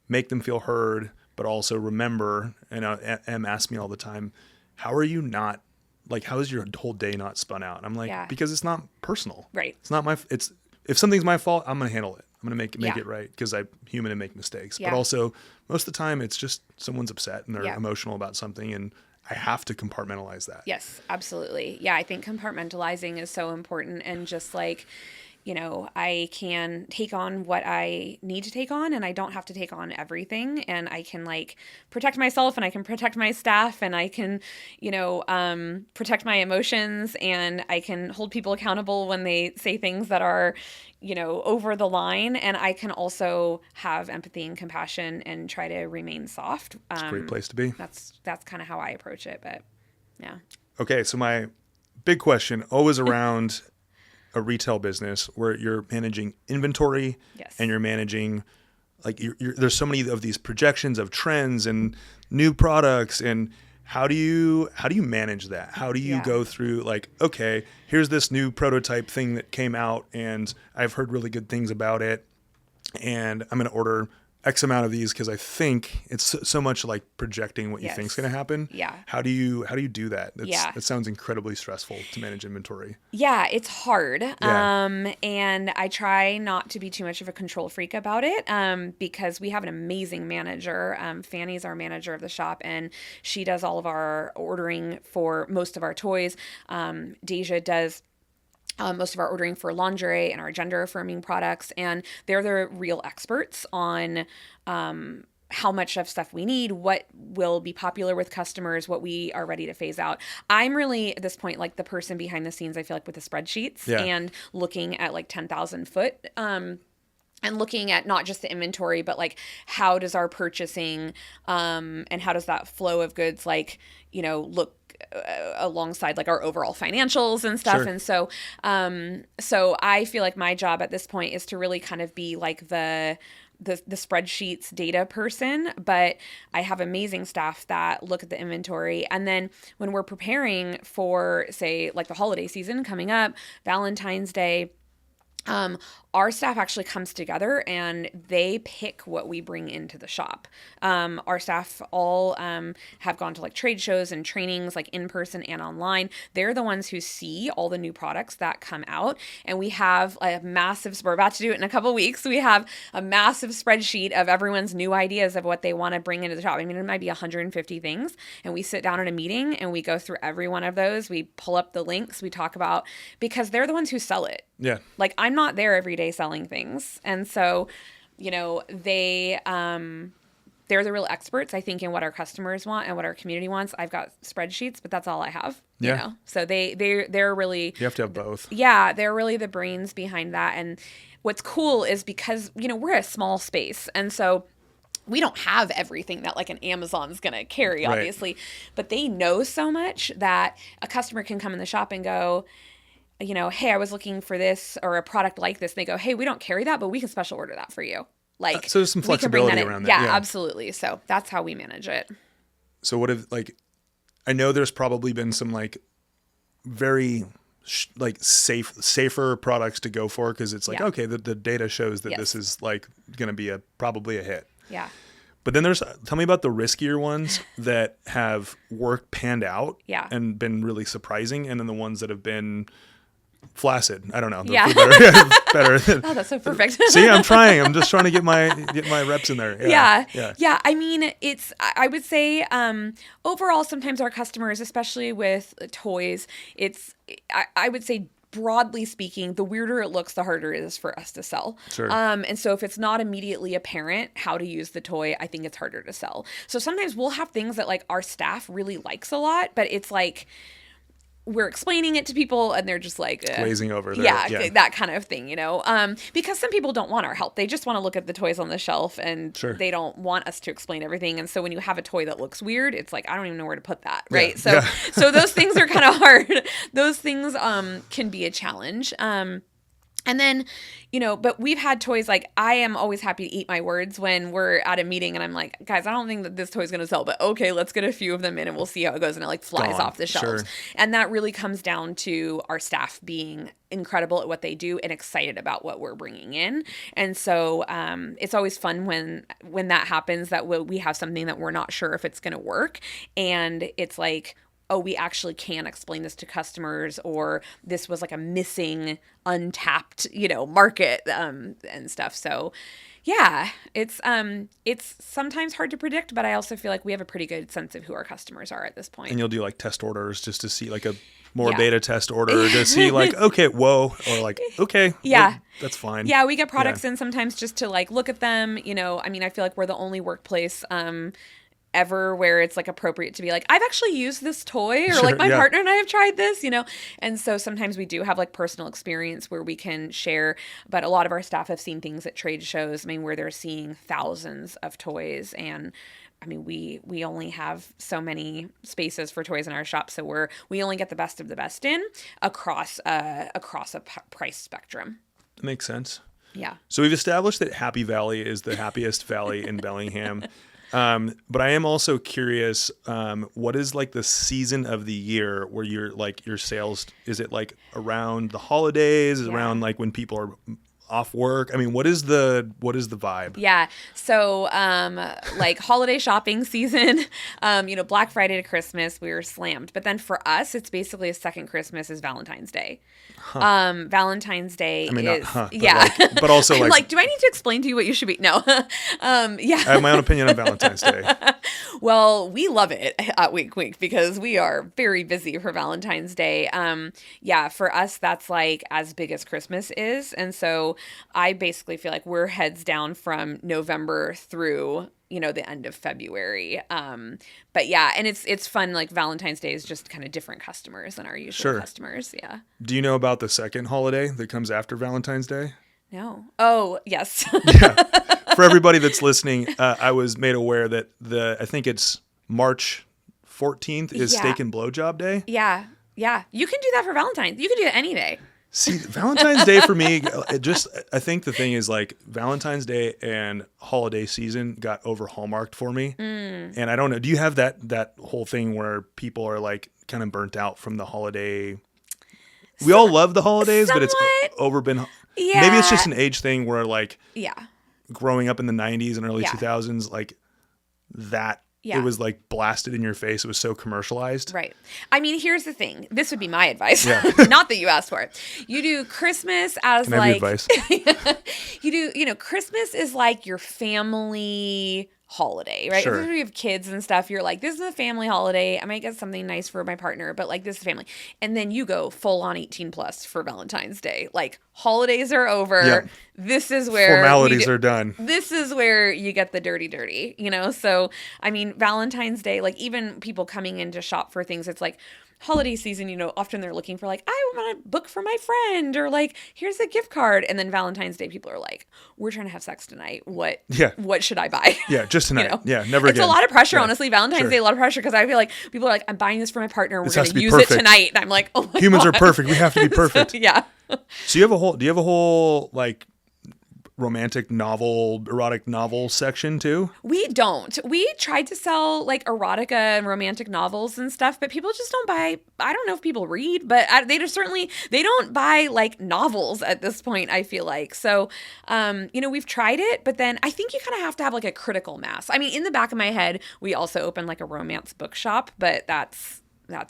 make them feel heard, but also remember, and Em asks me all the time, how are you not, like, how is your whole day not spun out? And I'm like, because it's not personal. Right. It's not if something's my fault, I'm going to handle it. I'm going to make it right, because I'm human and make mistakes. But also, most of the time, it's just someone's upset and they're emotional about something, and I have to compartmentalize that. Yes, absolutely. Yeah, I think compartmentalizing is so important, and just like, I can take on what I need to take on, and I don't have to take on everything, and I can like protect myself, and I can protect my staff, and I can, protect my emotions, and I can hold people accountable when they say things that are, over the line. And I can also have empathy and compassion and try to remain soft. It's a great place to be. That's kind of how I approach it, but yeah. Okay. So my big question, always around a retail business where you're managing inventory, and you're managing, like, there's so many of these projections of trends and new products, and how do you manage that? How do you go through, like, okay, here's this new prototype thing that came out and I've heard really good things about it, and I'm going to order X amount of these because I think it's so much like projecting what you think is going to happen. Yeah. How do you do that? That sounds incredibly stressful to manage inventory. Yeah, it's hard. Yeah. And I try not to be too much of a control freak about it, because we have an amazing manager. Fanny's our manager of the shop, and she does all of our ordering for most of our toys. Deja does most of our ordering for lingerie and our gender affirming products, and they're the real experts on how much of stuff we need, what will be popular with customers, what we are ready to phase out. I'm really, at this point, like the person behind the scenes, I feel like, with the spreadsheets and looking at like 10,000 foot, and looking at not just the inventory, but like, how does our purchasing and how does that flow of goods, like, look alongside like our overall financials and stuff. Sure. And so I feel like my job at this point is to really kind of be like the spreadsheets data person, but I have amazing staff that look at the inventory. And then when we're preparing for, say, like the holiday season coming up, Valentine's Day, Our staff actually comes together and they pick what we bring into the shop. Our staff all have gone to like trade shows and trainings, like in person and online. They're the ones who see all the new products that come out. And we have a massive, we're about to do it in a couple weeks. We have a massive spreadsheet of everyone's new ideas of what they want to bring into the shop. I mean, it might be 150 things. And we sit down in a meeting and we go through every one of those. We pull up the links, we talk about, because they're the ones who sell it. Yeah. Like, I'm not there every day selling things. And so, you know, they're the real experts, I think, in what our customers want and what our community wants. I've got spreadsheets, but that's all I have. Yeah. You know? So they're really... You have to have both. Yeah, they're really the brains behind that. And what's cool is because, you know, we're a small space. And so we don't have everything that like an Amazon's going to carry, obviously. Right. But they know so much that a customer can come in the shop and go, you know, hey, I was looking for this or a product like this. And they go, hey, we don't carry that, but we can special order that for you. Like, so there's some flexibility around that. Yeah, absolutely. So that's how we manage it. So what if, like, I know there's probably been some like very safer products to go for. Cause it's like, okay, the data shows that this is like going to be probably a hit. Yeah. But then tell me about the riskier ones that have panned out and been really surprising. And then the ones that have been flaccid. I don't know. Yeah. Better. Oh, that's so perfect. See, I'm trying. I'm just trying to get my reps in there. Yeah. I mean, I would say, overall, sometimes our customers, especially with toys, I would say, broadly speaking, the weirder it looks, the harder it is for us to sell. Sure. And so if it's not immediately apparent how to use the toy, I think it's harder to sell. So sometimes we'll have things that like our staff really likes a lot, but it's like we're explaining it to people and they're just like glazing over there. Yeah, that kind of thing, you know, because some people don't want our help. They just want to look at the toys on the shelf and they don't want us to explain everything. And so when you have a toy that looks weird, it's like, I don't even know where to put that. Right. So those things are kind of hard. Those things can be a challenge. And then, you know, but we've had toys like, I am always happy to eat my words when we're at a meeting and I'm like, guys, I don't think that this toy is going to sell, but okay, let's get a few of them in and we'll see how it goes. And it like flies off the shelves. Sure. And that really comes down to our staff being incredible at what they do and excited about what we're bringing in. And so it's always fun when that happens, that we have something that we're not sure if it's going to work. And it's like, oh, we actually can explain this to customers, or this was like a missing, untapped, you know, market and stuff. So yeah, it's sometimes hard to predict, but I also feel like we have a pretty good sense of who our customers are at this point. And you'll do like test orders just to see like a more beta test order to see like, okay, whoa, or like, okay, well, that's fine. Yeah, we get products in sometimes just to like look at them. You know, I mean, I feel like we're the only workplace ever where it's like appropriate to be like, I've actually used this toy, or like my partner and I have tried this, you know? And so sometimes we do have like personal experience where we can share, but a lot of our staff have seen things at trade shows, I mean, where they're seeing thousands of toys. And I mean, we only have so many spaces for toys in our shop. So we only get the best of the best in across a price spectrum. That makes sense. Yeah. So we've established that Happy Valley is the happiest valley in Bellingham. But I am also curious, what is like the season of the year where your sales, is it like around the holidays, around like when people are off work? I mean, what is the vibe? Yeah. So, like holiday shopping season, you know, Black Friday to Christmas, we were slammed. But then for us, it's basically a second Christmas is Valentine's Day. Huh. Valentine's Day but also I'm like, do I need to explain to you what you should be? No. I have my own opinion on Valentine's Day. Well, we love it at WinkWink because we are very busy for Valentine's Day. For us, that's like as big as Christmas is. And so I basically feel like we're heads down from November through, you know, the end of February. But yeah, and it's fun. Like Valentine's Day is just kind of different customers than our usual customers. Yeah. Do you know about the second holiday that comes after Valentine's Day? No. Oh, yes. For everybody that's listening, I was made aware that I think it's March 14th is Steak and Blowjob Day. Yeah. Yeah. You can do that for Valentine's. You can do it any day. See, Valentine's Day for me, I think the thing is like Valentine's Day and holiday season got over hallmarked for me. And I don't know, do you have that whole thing where people are like kind of burnt out from the holiday we all love the holidays, but it's somewhat. Yeah. Maybe it's just an age thing where like Yeah. growing up in the 90s and early Yeah. 2000s, like that, Yeah. it was like blasted in your face. It was so commercialized. Right. I mean, here's the thing. This would be my advice. Yeah. Not that you asked for it. You do Christmas as Can I have your advice? Christmas is like your family holiday, right? Sure. If you have kids and stuff, you're like, this is a family holiday. I might get something nice for my partner, but like this is family. And then you go full on 18 plus for Valentine's Day. Like holidays are over. Yeah. This is where formalities are done. This is where you get the dirty, So, I mean, Valentine's Day, like even people coming in to shop for things, it's like holiday season, often they're looking for like, I want to book for my friend or like, here's a gift card. And then Valentine's Day, people are like, we're trying to have sex tonight. What should I buy? Yeah, just tonight. Yeah, never again. It's a lot of pressure, yeah. honestly. Valentine's Day, a lot of pressure because I feel like people are like, I'm buying this for my partner. We're going to use perfect. it tonight. And I'm like, oh my Humans God. are perfect. We have to be perfect. Yeah. So do you have a whole like romantic novel, erotic novel section too? We don't. We tried to sell like erotica and romantic novels and stuff, but people just don't buy. I don't know if people read, but they don't buy like novels at this point, I feel like. So, we've tried it, but then I think you kind of have to have like a critical mass. I mean, in the back of my head, we also opened like a romance bookshop, but that's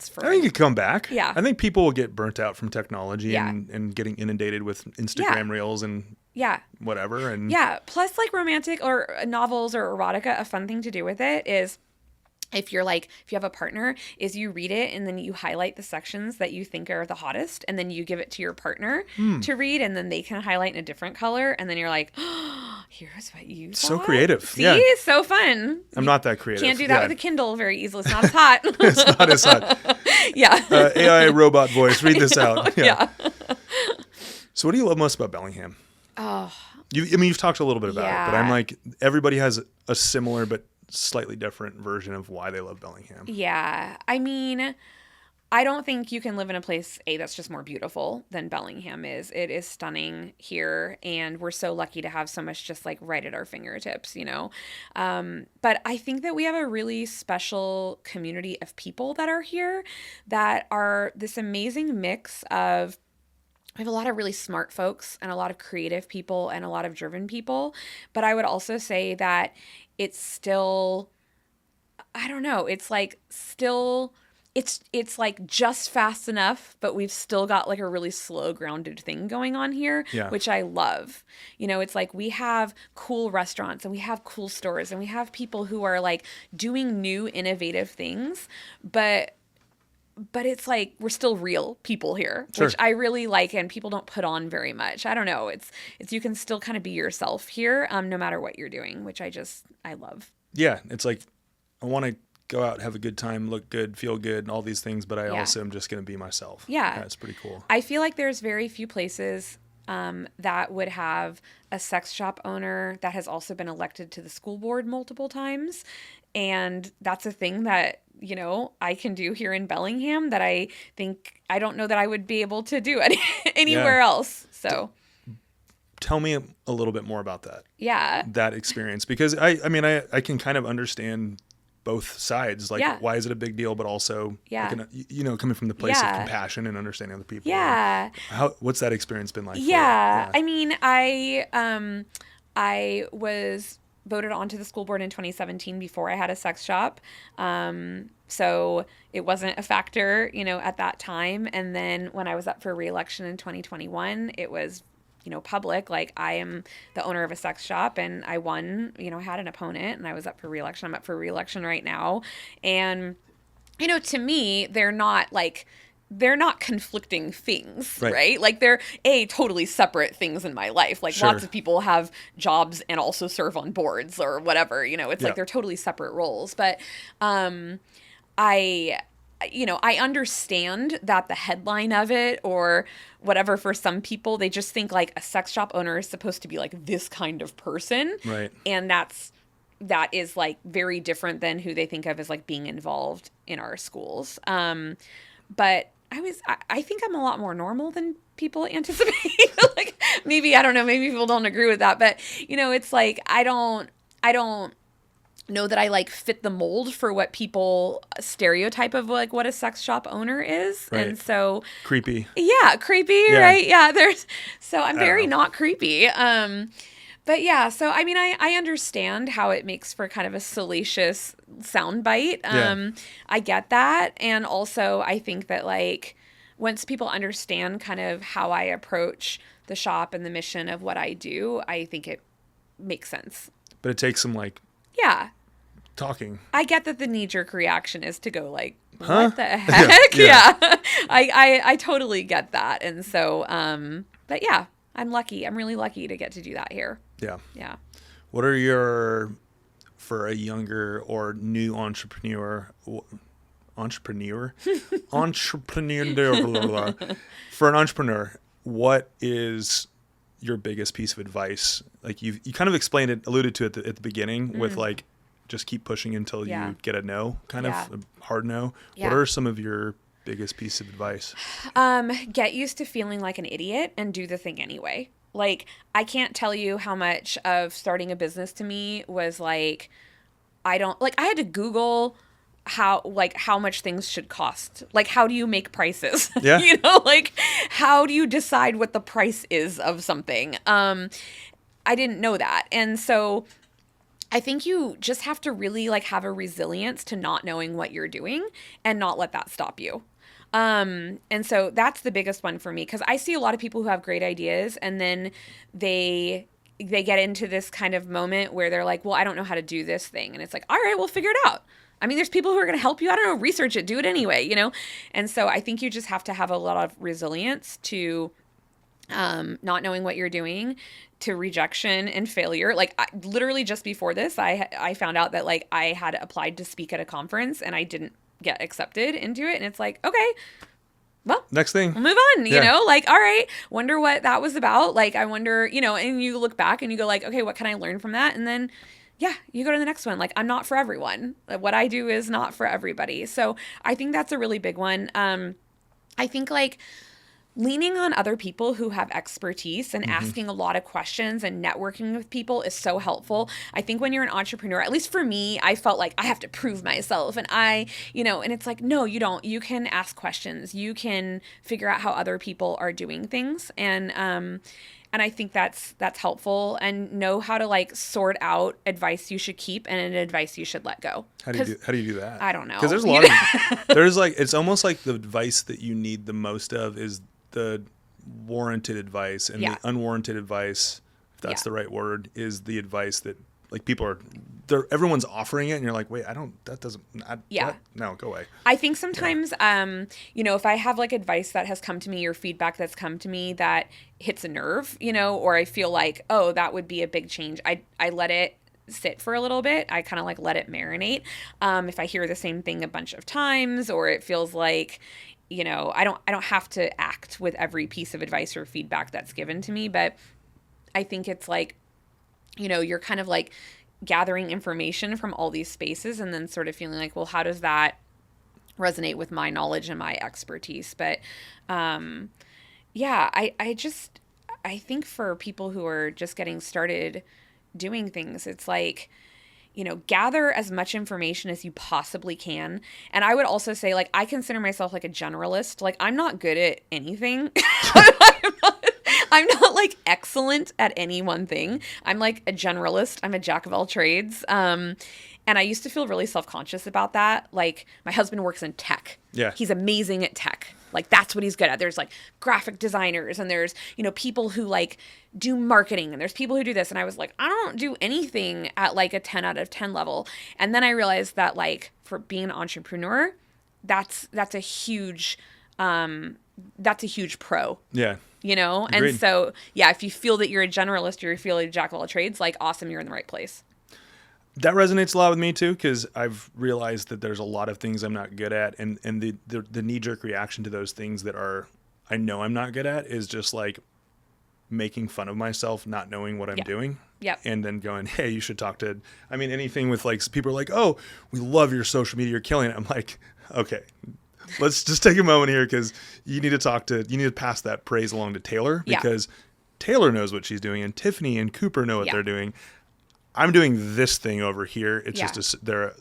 for I think it come back. Yeah. I think people will get burnt out from technology Yeah. and getting inundated with Instagram reels and whatever. And yeah. Plus like romantic or novels or erotica, a fun thing to do with it is if you have a partner, is you read it and then you highlight the sections that you think are the hottest and then you give it to your partner to read and then they can highlight in a different color and then you're like, oh, here's what you thought. So creative. See? Yeah. So fun. I'm not that creative. Can't do that with a Kindle very easily. It's not as hot. It's not as hot. Yeah. AI robot voice. Read this out. Yeah. So what do you love most about Bellingham? Oh. You've talked a little bit about it, but I'm Yeah. like, everybody has a similar but slightly different version of why they love Bellingham. Yeah. I mean, I don't think you can live in a place, that's just more beautiful than Bellingham is. It is stunning here, and we're so lucky to have so much just like right at our fingertips, But I think that we have a really special community of people that are here that are this amazing mix of we have a lot of really smart folks and a lot of creative people and a lot of driven people. But I would also say that it's still, I don't know, it's like still, it's like just fast enough, but we've still got like a really slow grounded thing going on here, which I love. It's like we have cool restaurants and we have cool stores and we have people who are like doing new innovative things, but it's like we're still real people here, which I really like, and people don't put on very much. I don't know. It's you can still kind of be yourself here, no matter what you're doing, which I love. Yeah, it's like I want to go out, have a good time, look good, feel good, and all these things, but I also am just going to be myself. Yeah, it's pretty cool. I feel like there's very few places that would have a sex shop owner that has also been elected to the school board multiple times, and that's a thing that I can do here in Bellingham that I think I don't know that I would be able to do anywhere else. So tell me a little bit more about that. Yeah. That experience, because I mean, I can kind of understand both sides. Like, why is it a big deal? But also, coming from the place of compassion and understanding other people. Yeah. What's that experience been like? Yeah. I mean, I was voted onto the school board in 2017 before I had a sex shop. So it wasn't a factor, at that time. And then when I was up for re-election in 2021, it was, public. Like, I am the owner of a sex shop and I won, I had an opponent and I was up for re-election. I'm up for re-election right now. And, to me, they're not conflicting things, right? Like, they're totally separate things in my life. Like, lots of people have jobs and also serve on boards or whatever, it's like they're totally separate roles. But I understand that the headline of it or whatever, for some people, they just think like a sex shop owner is supposed to be like this kind of person. Right. And that is like very different than who they think of as like being involved in our schools. But I think I'm a lot more normal than people anticipate. Like, maybe, I don't know, maybe people don't agree with that, but it's like, I don't know that I like fit the mold for what people stereotype of like what a sex shop owner is. Right. And so Creepy. yeah, creepy, Yeah. right? Yeah, so I'm I don't very know. not creepy. But yeah, so I mean I understand how it makes for kind of a salacious soundbite. Yeah. I get that. And also I think that like once people understand kind of how I approach the shop and the mission of what I do, I think it makes sense. But it takes some like Yeah. talking. I get that the knee-jerk reaction is to go like, Huh? what the heck? Yeah. Yeah. I totally get that. And so, but yeah, I'm lucky. I'm really lucky to get to do that here. Yeah. Yeah. What are for a younger or new entrepreneur, for an entrepreneur, what is your biggest piece of advice? Like you kind of explained it, alluded to it at the beginning with like, just keep pushing until Yeah. you get a no, kind of a hard no. Yeah. What are some of your biggest piece of advice? Get used to feeling like an idiot and do the thing anyway. Like, I can't tell you how much of starting a business to me was like, I had to Google how much things should cost. Like, how do you make prices? Yeah. You know, like, how do you decide what the price is of something? I didn't know that. And so I think you just have to really like have a resilience to not knowing what you're doing and not let that stop you. And so that's the biggest one for me, because I see a lot of people who have great ideas and then they get into this kind of moment where they're like, well, I don't know how to do this thing. And it's like, all right, we'll figure it out. I mean, there's people who are going to help you. I don't know, research it, do it anyway, you know? And so I think you just have to have a lot of resilience to not knowing what you're doing, to rejection and failure. Like literally just before this, I found out that like I had applied to speak at a conference and I didn't get accepted into it. And it's like, okay, well, Next thing. we'll move on, you Yeah. know, like, all right, wonder what that was about. Like, I wonder, you know, and you look back and you go like, okay, what can I learn from that? And then, yeah, you go to the next one. Like, I'm not for everyone. What I do is not for everybody. So I think that's a really big one. I think like leaning on other people who have expertise and asking a lot of questions and networking with people is so helpful. I think when you're an entrepreneur, at least for me, I felt like I have to prove myself and and it's like, no, you don't. You can ask questions. You can figure out how other people are doing things. And I think that's helpful, and know how to like sort out advice you should keep and advice you should let go. How do you do that? I don't know. Because there's a lot of there's like, it's almost like the advice that you need the most of is the warranted advice, and the unwarranted advice, if that's the right word, is the advice that like everyone's offering it and you're like, wait, no, go away. I think sometimes, if I have like advice that has come to me or feedback that's come to me that hits a nerve, or I feel like, oh, that would be a big change. I let it sit for a little bit. I kind of like let it marinate. If I hear the same thing a bunch of times, or it feels like, I don't have to act with every piece of advice or feedback that's given to me, but I think it's like, you're kind of like gathering information from all these spaces and then sort of feeling like, well, how does that resonate with my knowledge and my expertise? But, I think for people who are just getting started doing things, it's like, gather as much information as you possibly can. And I would also say, like, I consider myself like a generalist. Like, I'm not good at anything. I'm not like excellent at any one thing. I'm like a generalist. I'm a jack of all trades. And I used to feel really self-conscious about that. Like, my husband works in tech. Yeah. He's amazing at tech. Like, that's what he's good at. There's like graphic designers, and there's, people who like do marketing, and there's people who do this. And I was like, I don't do anything at like a 10 out of 10 level. And then I realized that like for being an entrepreneur, that's a huge pro. Yeah. And Agreed. so, yeah, if you feel that you're a generalist or you feel like a jack of all trades, like, awesome, you're in the right place. That resonates a lot with me too, because I've realized that there's a lot of things I'm not good at, and the knee-jerk reaction to those things that I know I'm not good at is just like making fun of myself, not knowing what I'm doing. Yep. And then going, hey, you should talk to, anything with like, people are like, oh, we love your social media, you're killing it. I'm like, okay, let's just take a moment here, because you need to pass that praise along to Taylor, because Taylor knows what she's doing, and Tiffany and Cooper know what they're doing. I'm doing this thing over here. It's Yeah. just they're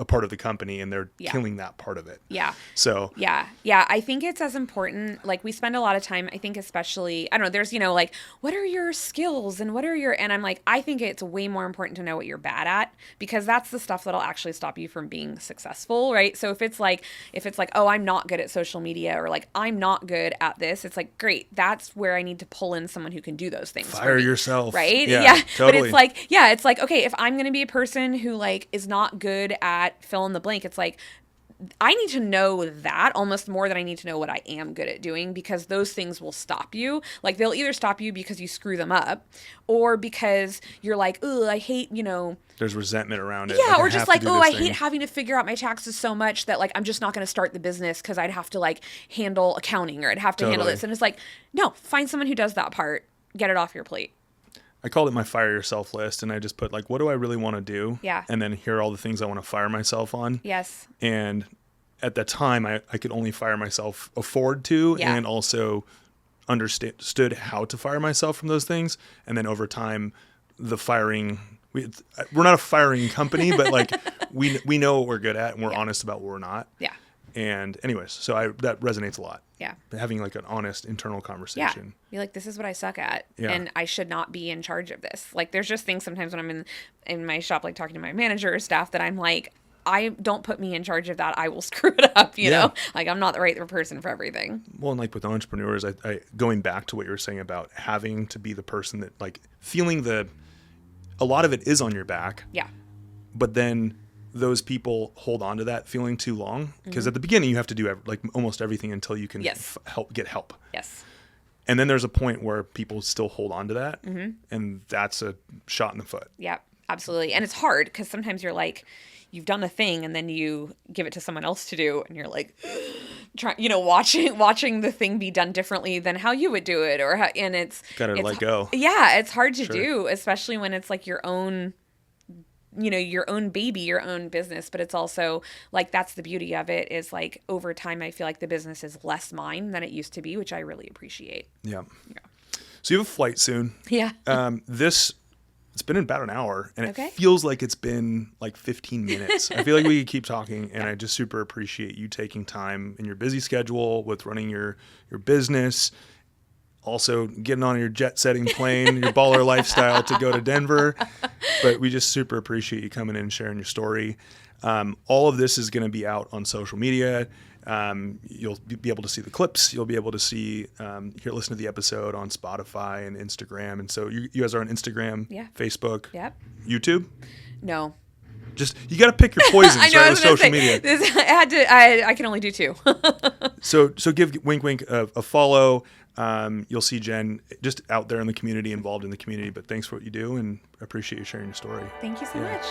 a part of the company and they're Yeah. killing that part of it. Yeah. So Yeah. I think it's as important. Like, we spend a lot of time, I think, especially, I don't know, there's, like, what are your skills and and I'm like, I think it's way more important to know what you're bad at, because that's the stuff that'll actually stop you from being successful. Right. So if it's like, oh, I'm not good at social media, or like, I'm not good at this, it's like, great. That's where I need to pull in someone who can do those things. fire yourself. Right. Yeah. Totally. But it's like, okay, if I'm going to be a person who like is not good at fill in the blank, it's like, I need to know that almost more than I need to know what I am good at doing, because those things will stop you. Like, they'll either stop you because you screw them up, or because you're like, oh, I hate, there's resentment around it. yeah, Like, or I just have like, to do oh, this I thing. hate having to figure out my taxes so much that like I'm just not going to start the business because I'd have to like handle accounting, or I'd have to handle Totally. this. And it's like, no, find someone who does that part, get it off your plate. I called it my fire yourself list, and I just put like, what do I really want to do? Yeah. And then here are all the things I want to fire myself on. Yes. And at that time, I could only fire myself afford to, Yeah. and also understood how to fire myself from those things. And then over time, the firing, we're not a firing company, but like we know what we're good at, and we're honest about what we're not. Yeah. And anyways, so that resonates a lot. Yeah. Having like an honest internal Yeah. conversation. You're like, this is what I suck at. Yeah. And I should not be in charge of this. Like, there's just things sometimes when I'm in my shop, like talking to my manager or staff, that I'm like, I don't put me in charge of that. I will screw it up, you know? Like, I'm not the right person for everything. Well, and like with entrepreneurs, I going back to what you were saying about having to be the person that like feeling a lot of it is on your back. Yeah. But then those people hold on to that feeling too long, because at the beginning you have to do like almost everything until you can Yes. get help. Yes. And then there's a point where people still hold on to that, and that's a shot in the foot. Yeah, absolutely. And it's hard because sometimes you're like, you've done a thing and then you give it to someone else to do, and you're like, watching the thing be done differently than how you would do it, and it's Let go. Yeah, it's hard to do, especially when it's like your own, your own baby, your own business. But it's also like, that's the beauty of it, is like over time I feel like the business is less mine than it used to be, which I really appreciate. Yeah. So you have a flight soon. Yeah. It's been about an hour, and Okay. it feels like it's been like 15 minutes. I feel like we could keep talking, and I just super appreciate you taking time in your busy schedule with running your business, also getting on your jet-setting plane, your baller lifestyle to go to Denver. But we just super appreciate you coming in and sharing your story. All of this is going to be out on social media. You'll be able to see the clips. You'll be able to listen to the episode on Spotify and Instagram. And so you guys are on Instagram, Facebook, Yep. YouTube. No. Just, you got to pick your poisons, I know, right, I with was gonna social say, media. I can only do 2. So give WinkWink a follow. You'll see Jenn just out there in the community, involved in the community. But thanks for what you do, and appreciate you sharing your story. Thank you so much.